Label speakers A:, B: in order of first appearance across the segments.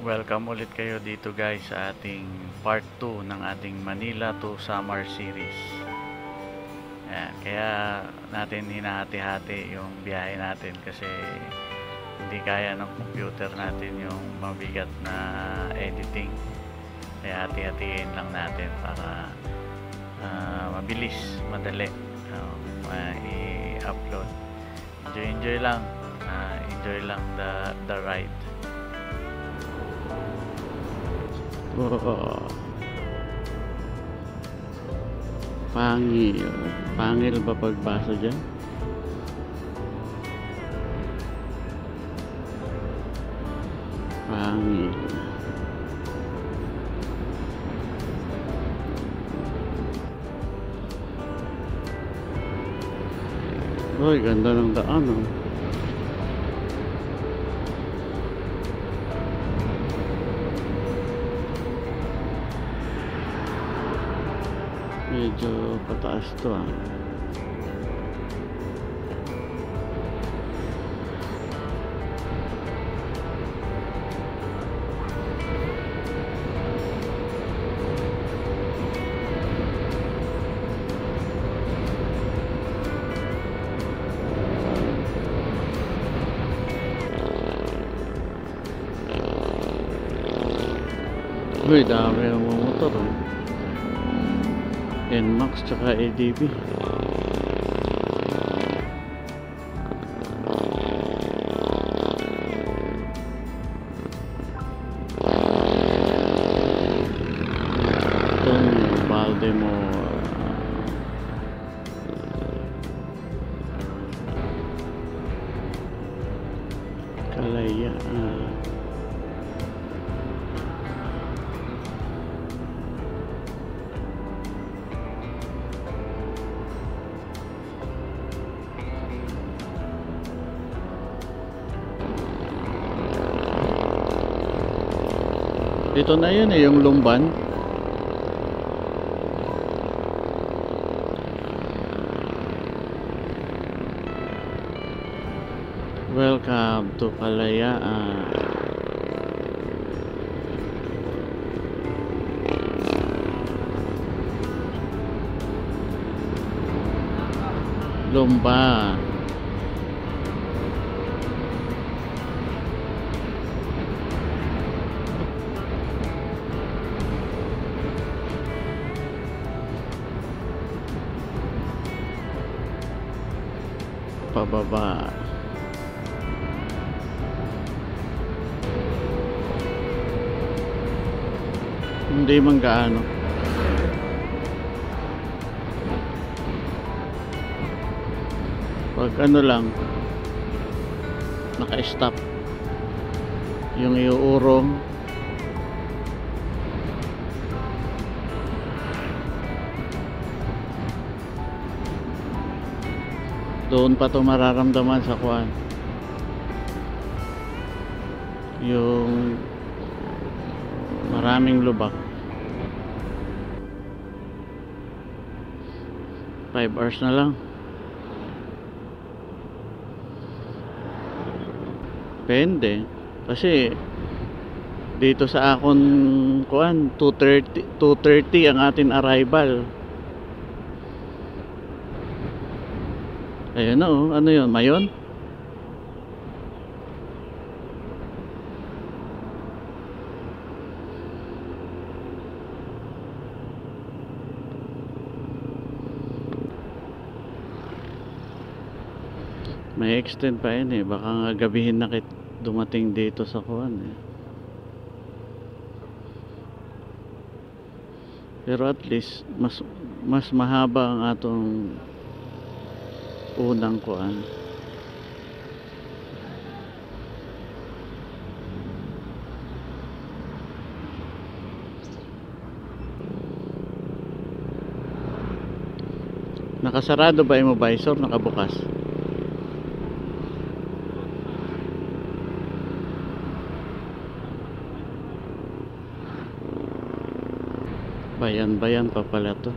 A: Welcome ulit kayo dito guys sa ating part 2 ng ating Manila to Samar series. Ayan, kaya natin hinahati-hati yung biyahe natin kasi hindi kaya ng computer natin yung mabigat na editing. Kaya hati-hatiin lang natin para mabilis, madali i-upload. Enjoy lang. Enjoy lang the ride.
B: Oh, pangil. Pangil ba pagbasa dyan? Pangil. Uy, ganda ng daan, oh. Medyo pataas to, ah. Uy, dami ang mga motor, eh. NMAX tsaka ADB. Itong Baltimore Kalayaan. Dito na yun, eh, yung Lumban. Welcome to Kalayaan. Lumban. Pababa. Hindi man gaano. Pag ano lang naka-stop yung iuurong, doon pa to mararamdaman sa kuwan yung maraming lubak. 5 hours na lang. Depende kasi dito sa akon kuwan 2:30 ang atin arrival. Ayun na, oh. Ano yun? Mayon? May extend pa yun, eh. Baka nga gabihin na dumating dito sa kuwan, eh. Pero at least mas mahaba ang atong unang kuan. Nakasarado ba yung visor? Nakabukas? Bayan pa pala to.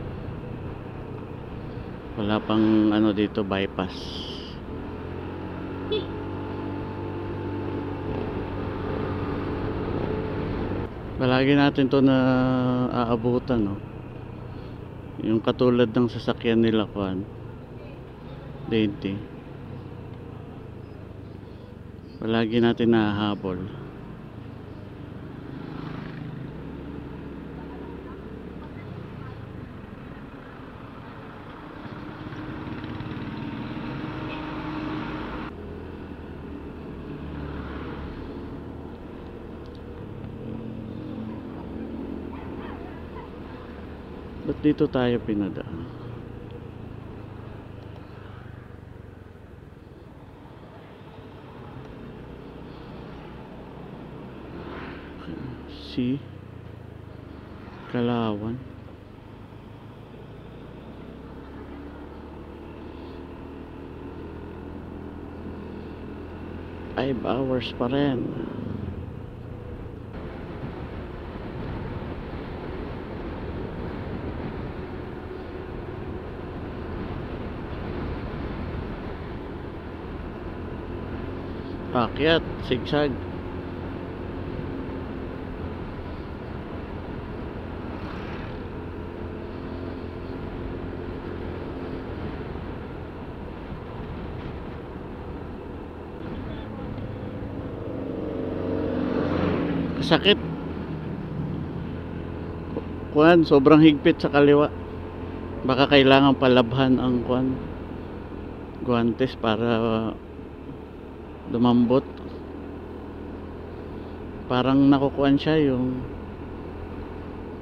B: Wala pang ano dito, bypass. Palagi natin to na aabutan, no? Yung katulad ng sasakyan nila kuan. Dainty. Palagi natin nahahabol. Ba't dito tayo pinadaan? Si Kalawan. Five hours pa rin. Pakyat, sigsag. Sakit. Kuan, sobrang higpit sa kaliwa. Baka kailangan palabhan ang kuan guantes para lumambot. Parang nakukuan siya yung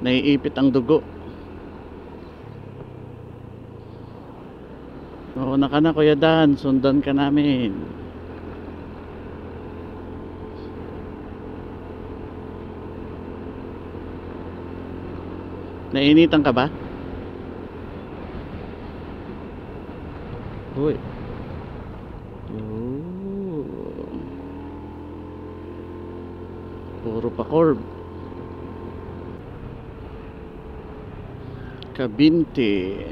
B: naiipit ang dugo. Mauna ka na, Kuya Dan, sundan ka namin. Nainitan ka ba? Uy. Puro pa corb. Kabinte.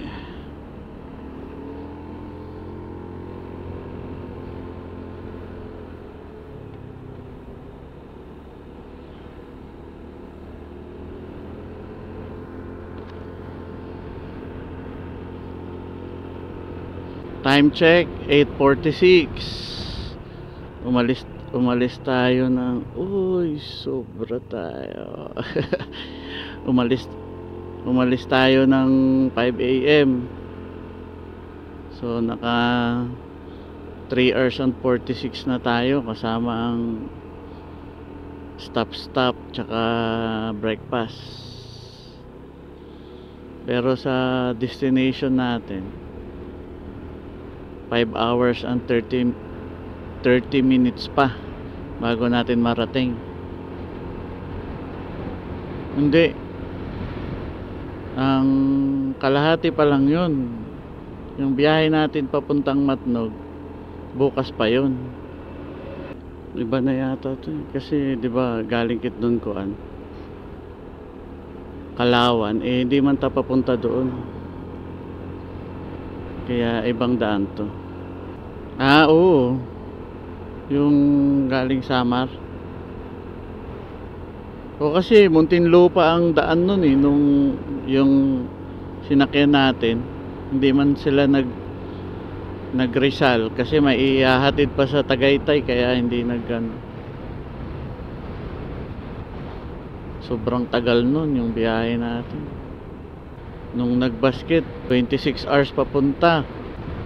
B: Time check 8:46. Umalis tayo ng sobra tayo. umalis tayo ng 5 AM. So naka 3 hours and 46 na tayo kasama ang stop tsaka breakfast. Pero sa destination natin 5 hours and 30 minutes pa bago natin marating. Hindi, ang kalahati pa lang yun. Yung biyahe natin papuntang Matnog bukas pa yun. Iba na yata to kasi diba galing kit dun kuan Kalawan, hindi man ta papunta doon, kaya ibang daan to. Oo, yung galing Samar. O kasi Muntinlupa ang daan nun nung yung sinakyan natin. Hindi man sila nag-Rizal kasi maihahatid pa sa Tagaytay, kaya hindi sobrang tagal nun yung biyahe natin. Nung nagbasket 26 hours papunta,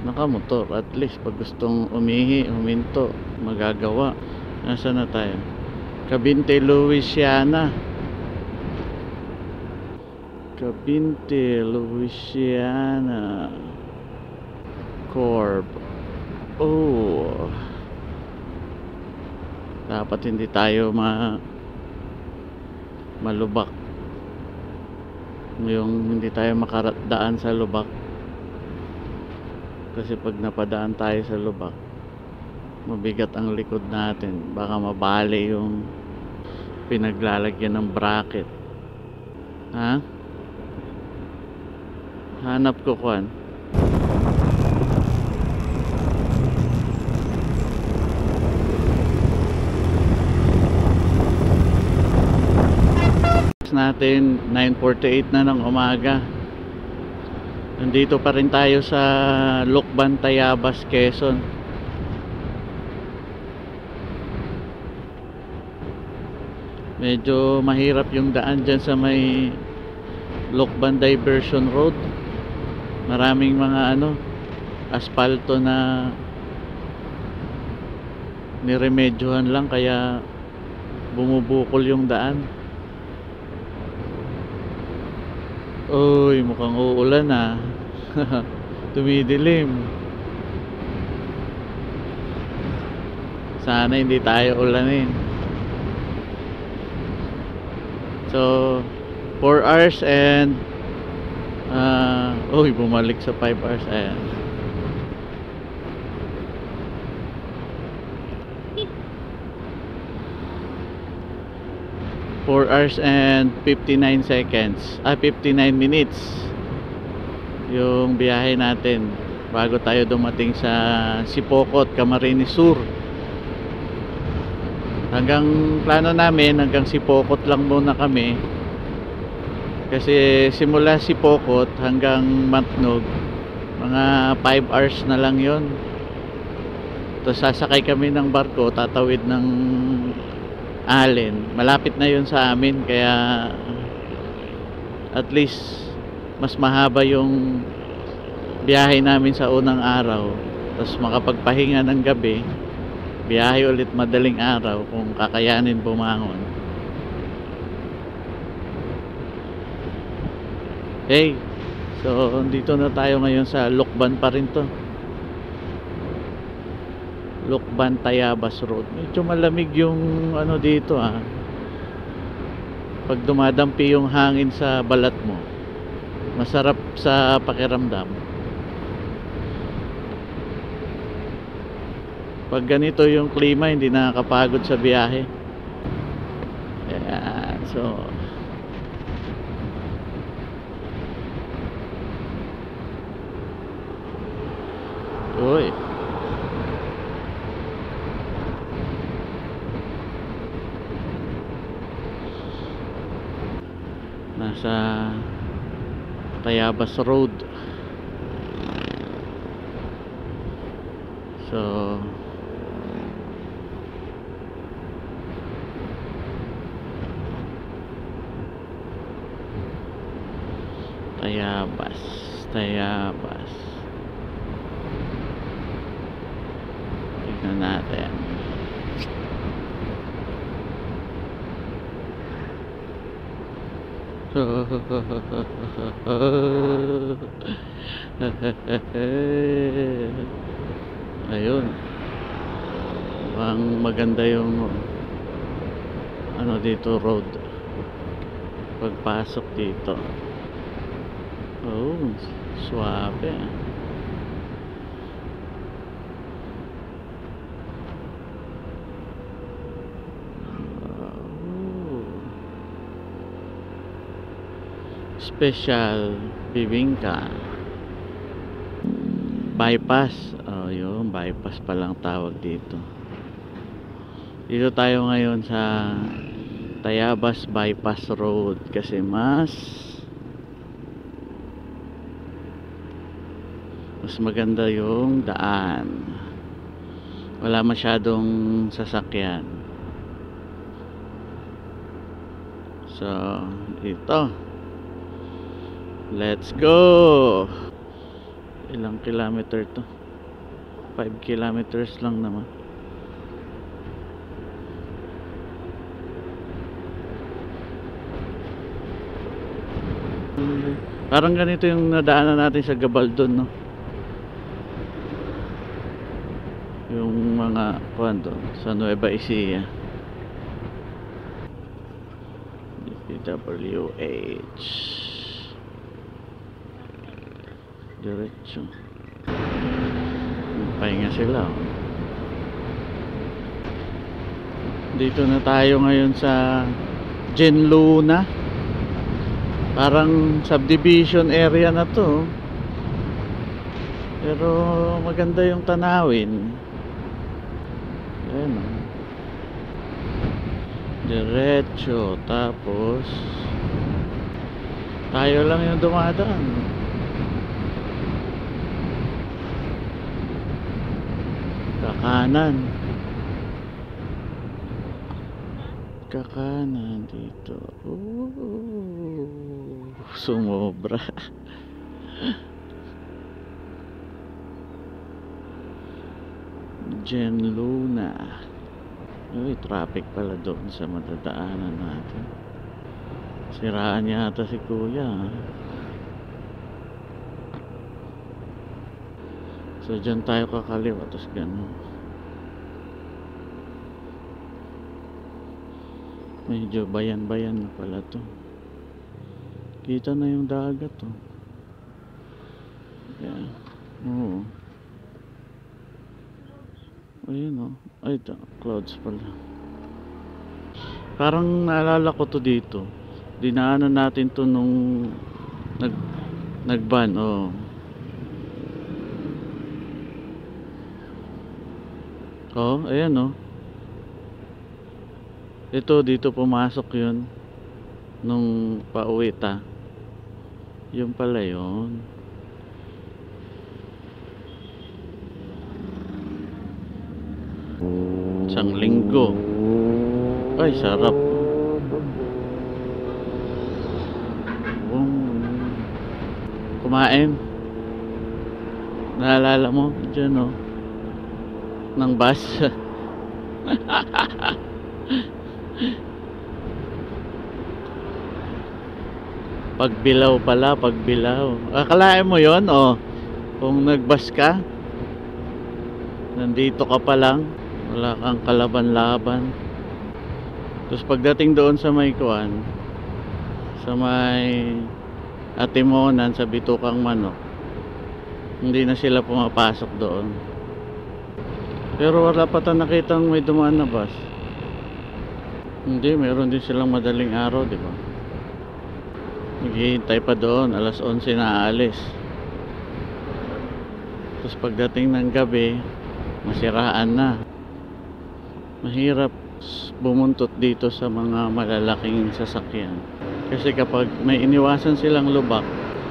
B: nakamotor. At least pag gustong huminto, magagawa. Nasaan na tayo? Cabinte, Louisiana. Cabinte, Louisiana. Corb. Dapat hindi tayo malubak. Yung hindi tayo makadaan sa lubak. Kasi pag napadaan tayo sa lubak, mabigat ang likod natin. Baka mabali yung pinaglalagyan ng bracket. Ha? Hanap ko kuan. natin 9:48 na ng umaga. Nandito pa rin tayo sa Lucban, Tayabas, Quezon. Medyo mahirap yung daan dyan sa may Lucban Diversion Road. Maraming mga asfalto na niremedyohan lang, kaya bumubukol yung daan. Uy, mukhang uulan ah. Tumidilim. Sana hindi tayo ulanin. So 4 hours and bumalik sa 5 hours. Ayan. Four hours and 59 seconds 59 minutes yung biyahe natin bago tayo dumating sa Sipocot, Camarines Sur. Hanggang plano namin hanggang Sipocot lang muna kami, kasi simula Sipocot hanggang Matnog mga 5 hours na lang yon. Tapos sasakay kami ng barko, tatawid ng Allen. Malapit na yun sa amin, kaya at least mas mahaba yung biyahe namin sa unang araw. Tapos makapagpahinga ng gabi, biyahe ulit madaling araw kung kakayanin bumangon. Hey, so dito na tayo ngayon sa Lucban pa rin to. Lucban, Tayabas Road. Medyo malamig yung dito pag dumadampi yung hangin sa balat mo, masarap sa pakiramdam. Pag ganito yung klima, hindi nakakapagod sa biyahe. Ayan, so uy, nasa Tayabas Road. So Tayabas tignan natin. Ayun, maganda yung dito road pagpasok dito. Oh, suabe. Special bibingka bypass. Yung bypass palang tawag dito. Dito tayo ngayon sa Tayabas Bypass Road kasi mas maganda yung daan, wala masyadong sasakyan. So ito, let's go. Ilang kilometer to? 5 kilometers lang naman. Parang ganito yung nadaanan natin sa Gabaldon, no? Yung mga doon sa Nueva Ecija. DPWH diretso. Pahinga sila. Dito na tayo ngayon sa Genluna. Parang subdivision area na to, pero maganda yung tanawin. Ayan, diretso, tapos Tayo lang yung dumadaan. Kakanan. Kakanan dito. Ooh, sumobra. Jen Luna. Uy, traffic pala doon sa madadaanan natin. Siraan yata si kuya. So dyan tayo kakaliwa, tapos gano'n. Medyo bayan-bayan na pala to. Kita na yung dagat to. Yeah. Oo. Ayun o. Ay, ito. Clouds pala. Parang naalala ko to dito. Dinaanan natin to nung nag-ban. Oh. Oh, ayan oh. Ito, dito pumasok yun. Nung pauwi ta. Yun pala yun. Isang linggo. Ay, sarap. Kumain. Naalala mo? Diyan oh. Ng bus. Pagbilaw pala, pagbilaw. Akalain mo yon oh. Kung nagbus ka, nandito ka pa lang, wala kang kalaban-laban. Tapos pagdating doon sa may kuwan, sa may Atimonan, sa Bitukang Manok, hindi na sila pumapasok doon. Pero wala pa tayong nakitang may dumaan na bus. Hindi, meron din silang madaling araw, di ba? Naghihintay pa doon, alas 11 na aalis. Tapos pagdating ng gabi, masiraan na. Mahirap bumuntot dito sa mga malalaking sasakyan. Kasi kapag may iniwasan silang lubak,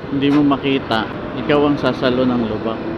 B: hindi mo makita, ikaw ang sasalo ng lubak.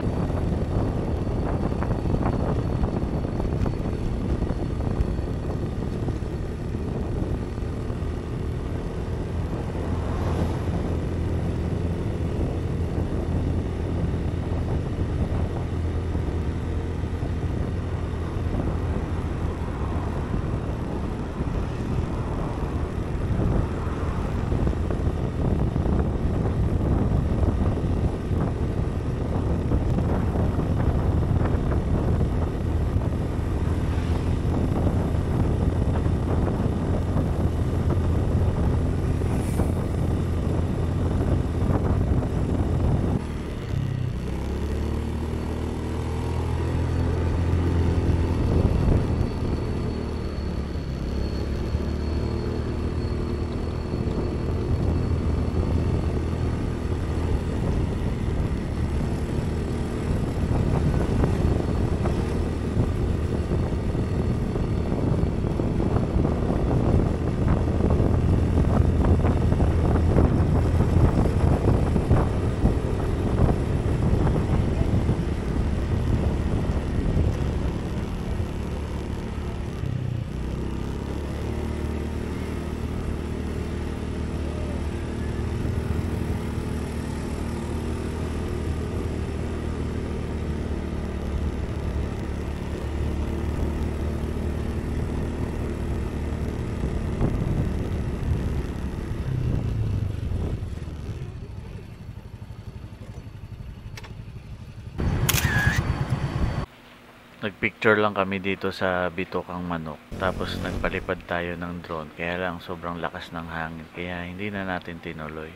B: Nagpicture lang kami dito sa Bitukang Manok. Tapos nagpalipad tayo ng drone. Kaya lang sobrang lakas ng hangin. Kaya hindi na natin tinuloy.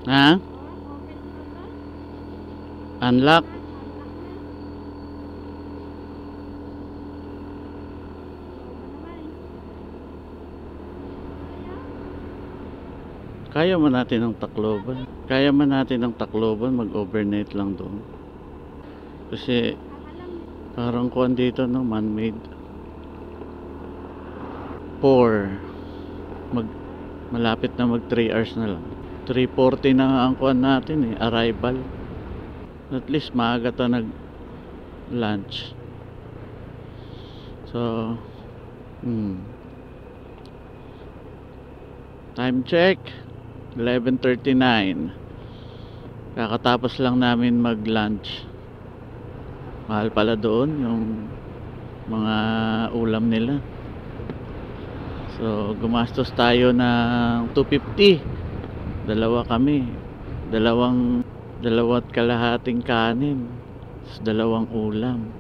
B: Ha? Unlock? Kaya man natin ang Tacloban. Kaya man natin ang Tacloban, mag-overnight lang doon. Kasi parang kuwan dito no, man-made. Malapit na mag 3 hours na lang. 3:40 na ang kuan natin arrival. At least maaga ta nag lunch. So time check 11:39. Kakatapos lang namin mag lunch. Mahal pala doon yung mga ulam nila. So gumastos tayo ng 250. Dalawa kami. Dalawat kalahating kanin. Dalawang ulam.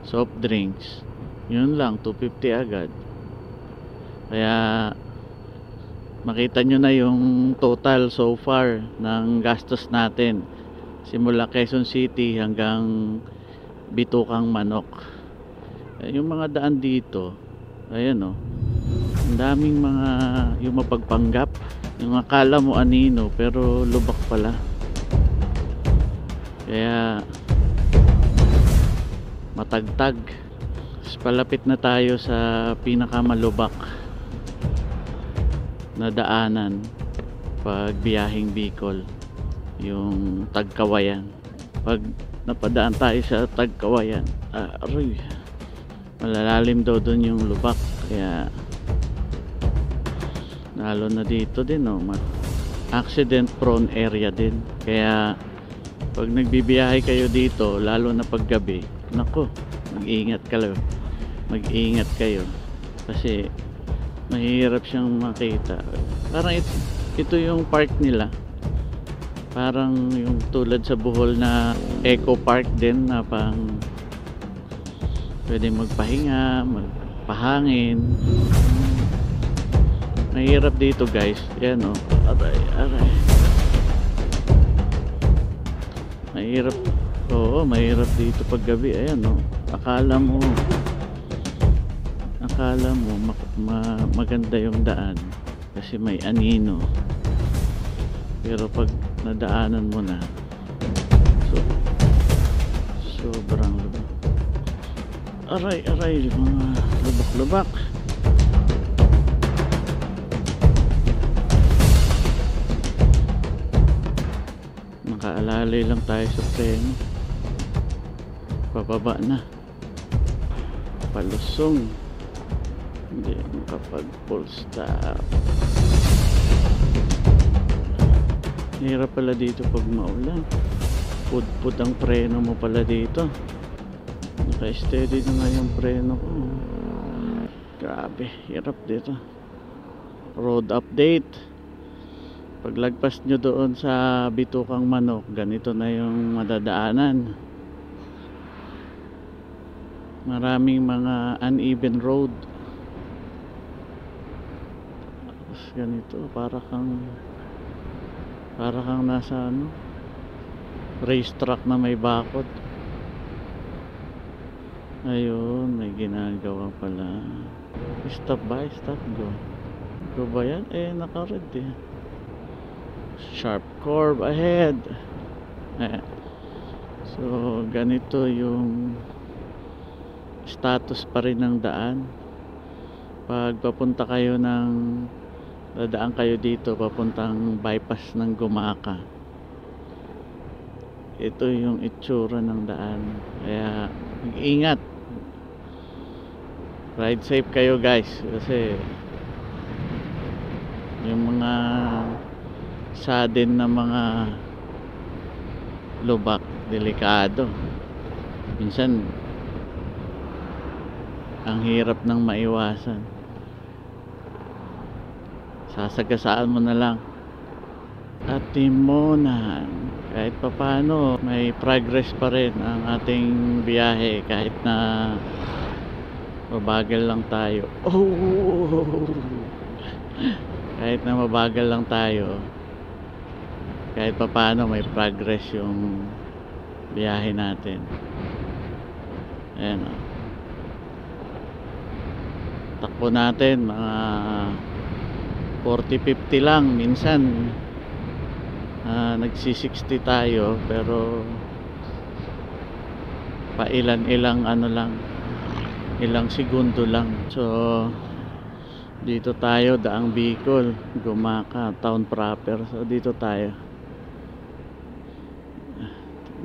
B: Soft drinks. Yun lang, 250 agad. Kaya makita nyo na yung total so far ng gastos natin. Simula Quezon City hanggang Bitukang Manok. Yung mga daan dito, ayan ang daming mga yung mapagpanggap, yung akala mo anino pero lubak pala. Kaya matagtag. Palapit na tayo sa pinakamalubak na daanan pag biyaheng Bicol, yung Tagkawayan. Pag napadaan tayo sa Tagkawayan, malalalim daw doon yung lubak. Kaya lalo na dito din accident prone area din. Kaya pag nagbibiyahe kayo dito, lalo na pag gabi, nako, mag-ingat kayo kasi mahirap siyang makita. Parang ito yung park nila, parang yung tulad sa Bohol na Eco Park din, na pang pwede magpahinga, magpahangin. Mahirap dito guys. Yan aray. Mahirap. Oo, mahirap dito pag gabi. Ayan akala mo maganda yung daan kasi may anino, pero pag nadaanan mo na, sobrang lubak. Aray, mga lubak. Nakaalalay lang tayo sa preno. Pababa na, palusong, hindi makapag full stop. Hirap pala dito pag maulan. Pud ang preno mo pala dito. Naka-steady na nga yung preno ko. Grabe, hirap dito. Road update. Paglagpas nyo doon sa Bitukang Manok, ganito na yung madadaanan. Maraming mga uneven road. Ganito, para kang nasa racetrack na may bakod. Ayun, may ginagawa pala. Stop by, stop, go ba yan? Naka-red sharp curve ahead. So ganito yung status pa rin ng daan. Pag papunta kayo dadaan kayo dito papuntang bypass ng Gumaka, ito yung itsura ng daan. Kaya mag-ingat, ride safe kayo guys, kasi yung mga sudden na mga lubak, delikado. Minsan ang hirap nang maiwasan. Sasagasaan mo na lang at timonan. Kahit papano may progress pa rin ang ating biyahe, kahit na mabagal lang tayo. Kahit na mabagal lang tayo, kahit papano may progress yung biyahe natin. Ayan takbo natin mga 40-50 lang. Minsan nagsi-60 tayo, pero ilang segundo lang. So Dito tayo, Daang Bicol, Gumaka, town proper. So dito tayo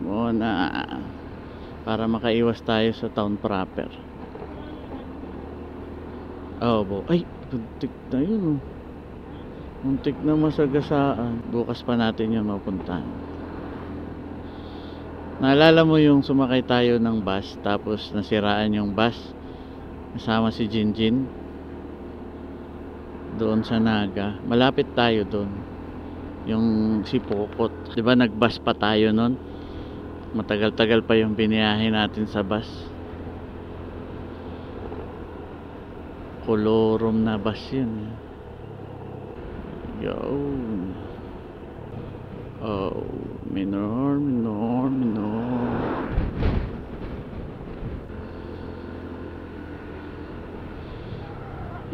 B: muna para makaiwas tayo sa town proper. Oh, ay, muntik na yun, oh. Muntik na masagasaan. Bukas pa natin yun mapuntahan. Naalala mo yung sumakay tayo ng bus, tapos nasiraan yung bus kasama si Jinjin doon sa Naga? Malapit tayo doon, yung si Pokot. Diba nag-bus pa tayo nun? Matagal-tagal pa yung biniyahe natin sa bus. Colorum na bus yun. Yo. Oh, minor.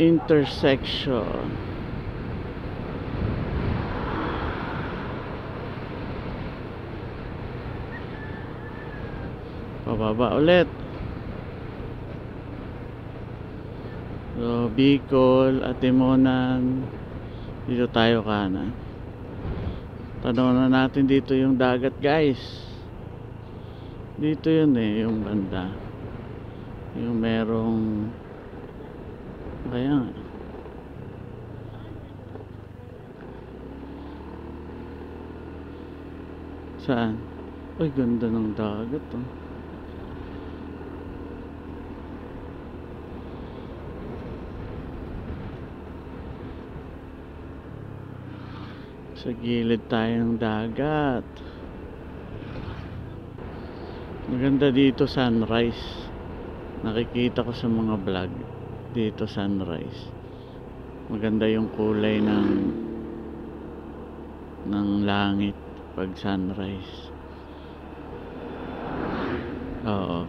B: Intersection. Pababa ulit. So, Bicol, Atimonan. Dito tayo kanan. Tanaw na natin dito yung dagat, guys. Dito yun eh, yung banda. Yung merong kaya nga. Saan? Ay, ganda ng dagat, oh. Sa gilid tayo ng dagat. Maganda dito sunrise. Nakikita ko sa mga vlog dito sunrise. Maganda yung kulay ng langit pag sunrise. Oo.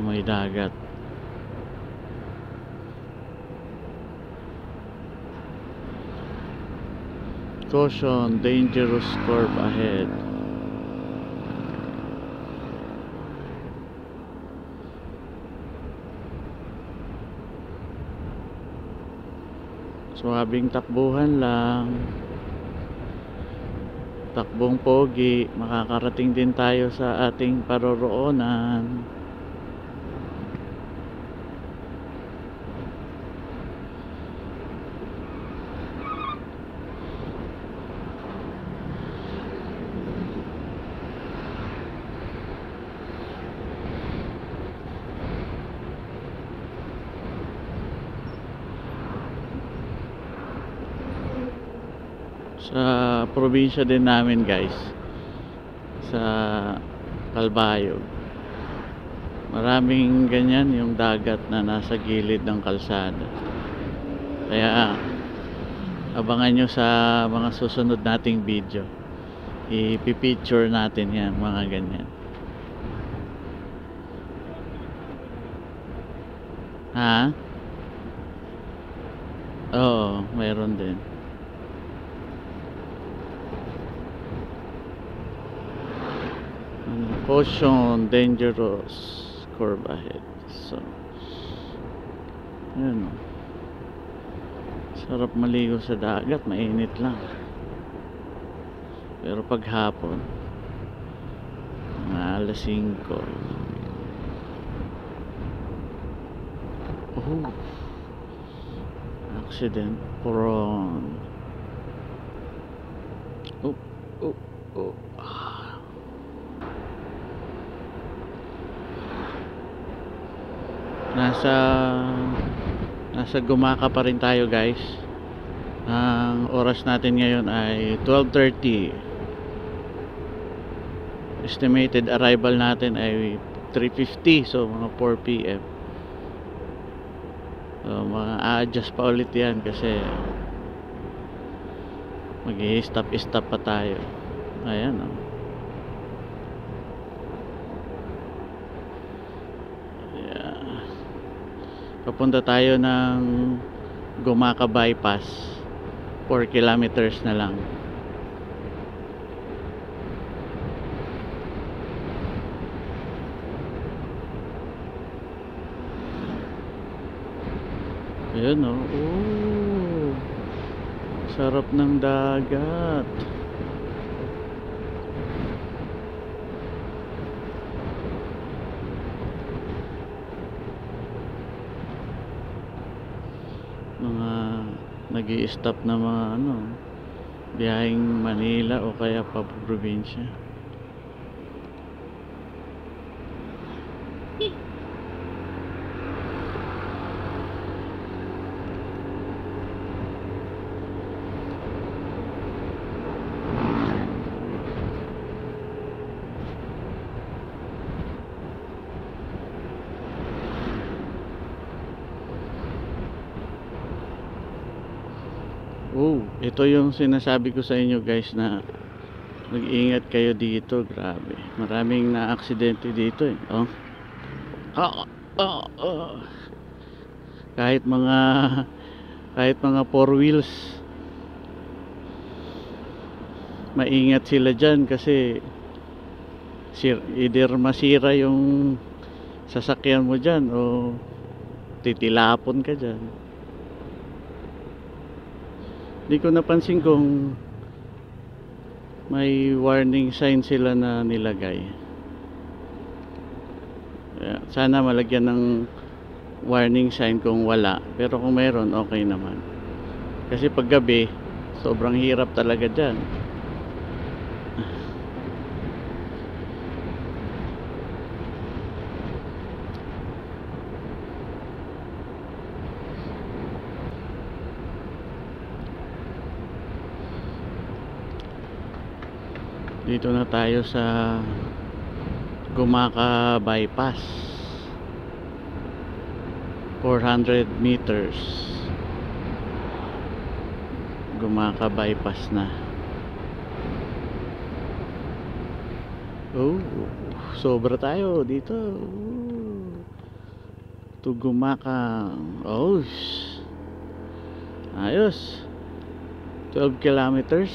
B: May dagat. Caution, dangerous curve ahead. Swabing takbuhan lang. Takbong pogi, makakarating din tayo sa ating paroroonan. Sa probinsya din namin, guys, sa Calbayog, maraming ganyan yung dagat na nasa gilid ng kalsada. Kaya abangan nyo sa mga susunod nating video, ipipicture natin yan, mga ganyan. Ha? Oo, mayroon din. Caution, dangerous curve ahead. So, yun, oh. Sarap maligo sa dagat, mainit lang. Pero pag hapon, mga alas 5. Oh, accident prone. Oh. Nasa Gumaka pa rin tayo, guys. Ang oras natin ngayon ay 12:30. Estimated arrival natin ay 3:50, so mga 4 PM. So mga a-adjust pa ulit yan kasi mag-i-stop pa tayo. Ayan, oh. Papunta tayo ng Gumaca Bypass. 4 kilometers na lang. Ayan o. Oh. Sarap ng dagat. Mga nag-i-stop na mga biyaheng Manila o kaya pa probinsya. Oh, ito yung sinasabi ko sa inyo guys na mag-ingat kayo dito. Grabe, maraming na-aksidente dito eh. Oh. Kahit mga four wheels, maingat sila dyan kasi either masira yung sasakyan mo dyan o titilapon ka dyan. Di ko napansin kung may warning sign sila na nilagay. Sana malagyan ng warning sign kung wala, pero kung mayroon okay naman. Kasi pag gabi sobrang hirap talaga dyan. Dito na tayo sa Gumaca Bypass. 400 meters. Gumaca Bypass na. Oh, sobra tayo dito. To Gumaca. Oh, ayos. 12 kilometers.